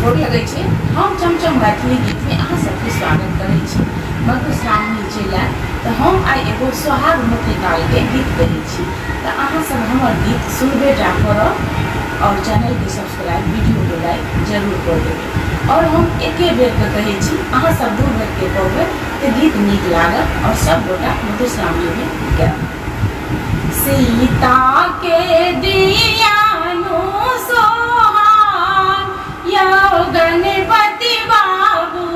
गोर लगै छै। हम चमचम मैथिली गीत में अहाँ सबके स्वागत करै छी। मधुश्रावणी चलि तो हम आई एगो सोहाग मुखी काल के गीत गै छी। तो अहाँ सब हमर गीत सुनबे टा करब और चैनल के सब्सक्राइब, वीडियो के लाइक जरूर कर देबै। और हम एके बेर के कहै छी, अहाँ सब दू बेर के कहबै तो गीत नीक लागत और सब गोटा मधुश्रावणी में गायब। सीता के दियानो सोहाग यौ गणपति बाबू,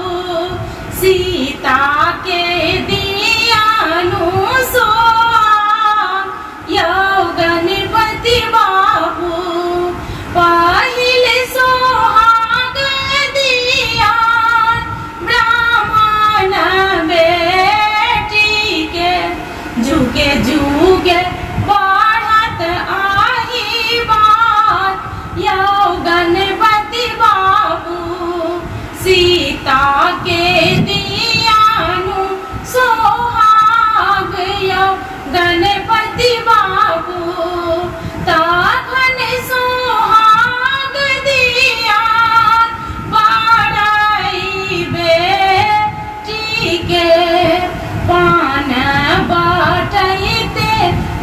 सीता के दियानो सोहाग यौ गणपति बाबू, पहिले सोहाग दियान ब्राह्मण बेटी के, जुगे जुगे बढ़त आही बात यौ गणपति बाबू, सीता के दियानु सोहाग यौ गणपति बाबू, तखन सोहाग दियान बढ़ई बेटी के, पान बटैते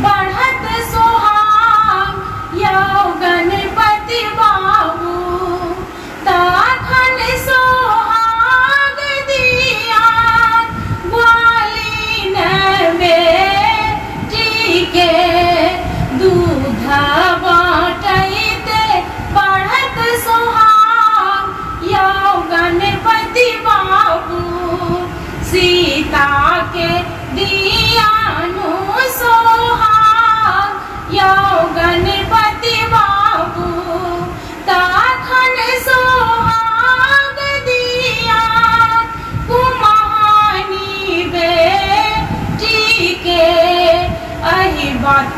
बढ़त सोहाग यौ गणपति बाबू, तखन सोहाग दियान ग्वालिन बेटी के, दूध बटैते बढ़त सोहाग यौ गणपति बाबू, सीता के दियानु सोहाग यौ गणपति बाबू, तखन सोहाग दियान कुमानी बेटी के, अहि बात